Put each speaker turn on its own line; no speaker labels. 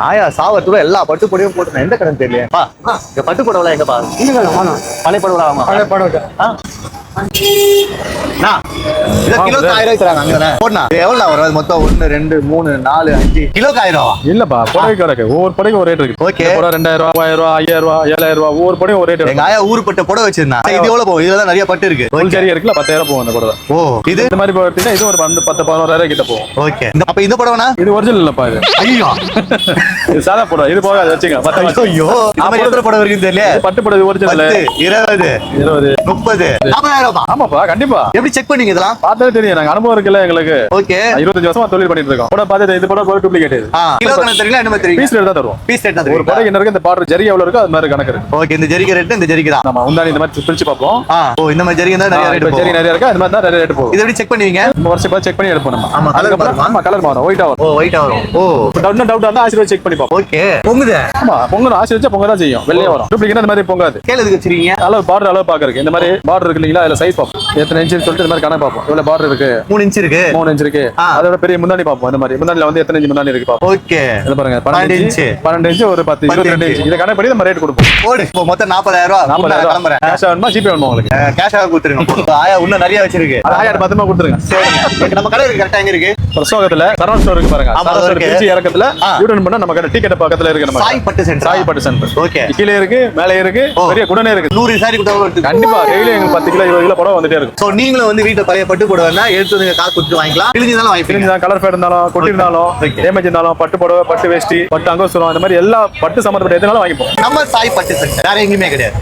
ஆயா சாவத்துல எல்லா பட்டு பொடியும் போட்டு எந்த கடன் தெரியலையேப்பா. இந்த பட்டு புடவை எங்கப்பா? பழைய புடவை ஆமா.
பழைய புடவை.
கிலோக்கு 1000 தராங்க அங்க போடா. எவ்வளவு வரும் மொத்தம்? 1 2 3 4 5 கிலோக்கு 1000
இல்லப்பா. புடவை கணக்கு ஒவ்வொரு புடவைக்கு ஒரு ரேட் இருக்கு.
ஓகே.
2000 ரூபாய் 3000 ரூபாய் 5000 ரூபாய் 7000 ரூபாய் ஒவ்வொரு புடவையும் ஒரு ரேட் இருக்கு.
எங்க ஆயா ஊருப்பட்ட புடவை வச்சிருந்தா இது எவ்வளவு போகும்? இதுல நிறைய பட்டு இருக்கு.
சரி இருக்குல்ல 10000 போகும் அந்த புடவை.
ஓ இது
இந்த மாதிரி போட்டீங்கன்னா இது ஒரு 10 11000 கிட்ட போகும்.
ஓகே. அப்ப இந்த புடவைனா
இது ஒரிஜினல் இல்லப்பா. இது
ஐயோ
இது சாதா புடவை. இது போக வச்சுங்க.
ஐயோ இந்த மாதிரி எத்தனை புடவை இருக்குன்னு தெரியல.
பட்டு புடவை ஒரிஜினல்
10 20 30 40000.
ஆமாப்பா கண்டிப்பா.
எப்படி செக் பண்ணீங்க இதெல்லாம்?
பார்த்தே தெரியும். நாங்க அனுபவம் இருக்குல்ல எங்களுக்கு.
ஓகே.
25 வருஷமா தொழில் பண்ணிட்டு இருக்கோம். கூட பார்த்து இது கூட டூப்ளிகேட் இது.
கிலோ கணக்கு தெரியல. என்ன மாதிரி தெரியும்?
பீஸ் ரேட் தான் தருவோம்.
பீஸ் ரேட் தான்
ஒரு புடவை என்ன இருக்கு, இந்த பார்டர் ஜரி எவ்வளவு இருக்கு அது மாதிரி கணக்கு இருக்கு.
ஓகே. இந்த ஜரிகை ரேட் இந்த ஜரிகை தான்.
ஆமா உண்டானி இந்த மாதிரி பிரிச்சு பார்ப்போம்.
ஓ இந்த மாதிரி ஜரிகை தான் நிறைய ரேட் போகும்.
ஜரி நிறைய இருக்கு. அது மாதிரி தான் நிறைய ரேட் போகும்.
இது எப்படி செக் பண்ணுவீங்க?
இந்த வருஷம் பார்த்து செக் பண்ணி எடுப்போம் நம்ம.
ஆமா கலர் மாறுமா?
ஆமா கலர் மாறும். ஒயிட்டா வரும்.
ஓ ஒயிட்டா வரும். ஓ
டவுட் இருந்தா ஆசீர்வாத் செக் பண்ணி பார்ப்போம்.
ஓகே. பொங்குது.
ஆமா பொங்கல் ஆசீர்வாத் பொங்க தான் செய்யும். வெள்ளையா வரும். டூப்ளிகேட் அந்த மாதிரி பொங்காது.
கேல எதுக்கு வச்சிருக்கீங்க?
அளவு பார்டர் அளவு பாக்குறதுக்கு. இந்த மாதிரி பார்டர் இருக்கு இல்லீங்களா, அதுல சைஸ் பார்ப்போம். எத்தனை இன்ச் சொல்லிட்டு இந்த மாதிரி கணக்கு பார்ப்போம். இவ்வளவு பார்டர் இருக்கு.
3 இன்ச் இருக்கு.
3 இன்ச் இருக்கு. அதோட பெரிய முன்னாடி பார்ப்போம். இந்த மாதிரி முன்னாடில வந்து எத்தனை இன்ச் முன்னாடி இருக்கு பார்ப்போம்.
ஓகே.
இது பாருங்க 12 இன்ச் 12 இன்ச் ஒரு 10 22 இன்ச். இத கணக்கு பண்ணி நம்ம ரேட் கொடுப்போம்.
ஓடு. இப்போ மொத்தம் 40000 ரூபாய்.
40000
கிளம்பறேன்.
கேஷ் ஆகுமா ஜிபே வேணுமா உங்களுக்கு?
கேஷ் ஆக கொடுத்துருங்க. ஆயா இன்னும் நிறைய வச்சிருக்கு.
ஆயா பத்திரமா கொடுத்துருங்க.
சரிங்க. நம்ம கடை கரெக்ட்டா எங்க இருக்கு?
பிரசோகத்துல சரவண ஸ்டோர் இருக்கு பாருங்க.
ஆமா,
சரவண ஸ்டோர்
இருக்கு.
திருச்சி இறக்கத்துல யூட்டன் பண்ணா நம்ம கடை டிக்கெட் பக்கத்துல இருக்கு. நம்ம
சாய் பட்டு சென்டர்.
சாய் பட்டு சென்டர்.
ஓகே.
கீழே இருக்கு, மேலே இருக்கு, பெரிய குடனே இருக்கு.
100 சாரி கூட எடுத்து
கண்டிப்பா டெய்லி எங்களுக்கு 10 கிலோ 20 கிலோ புடவை வந்துட்டே இருக்கும்.
சோ நீங்களும் வந்து வீட்டுல பழைய பட்டு புடவைனா எடுத்து வந்து காசு கொடுத்து வாங்கிக்கலாம். கிழிஞ்சாலும் வாங்கிக்கலாம்.
கலர் ஃபேட் இருந்தாலும் கொட்டி இருந்தாலும் டேமேஜ் இருந்தாலும் பட்டு புடவை பட்டு வேஷ்டி பட்டு அங்கோஸ்தரம் இந்த மாதிரி எல்லா பட்டு சம்பந்தப்பட்ட எதுனாலும் வாங்கிப்போம்.
நம்ம சாய் பட்டு சென்டர் வேற எங்கேயுமே கிடையாது.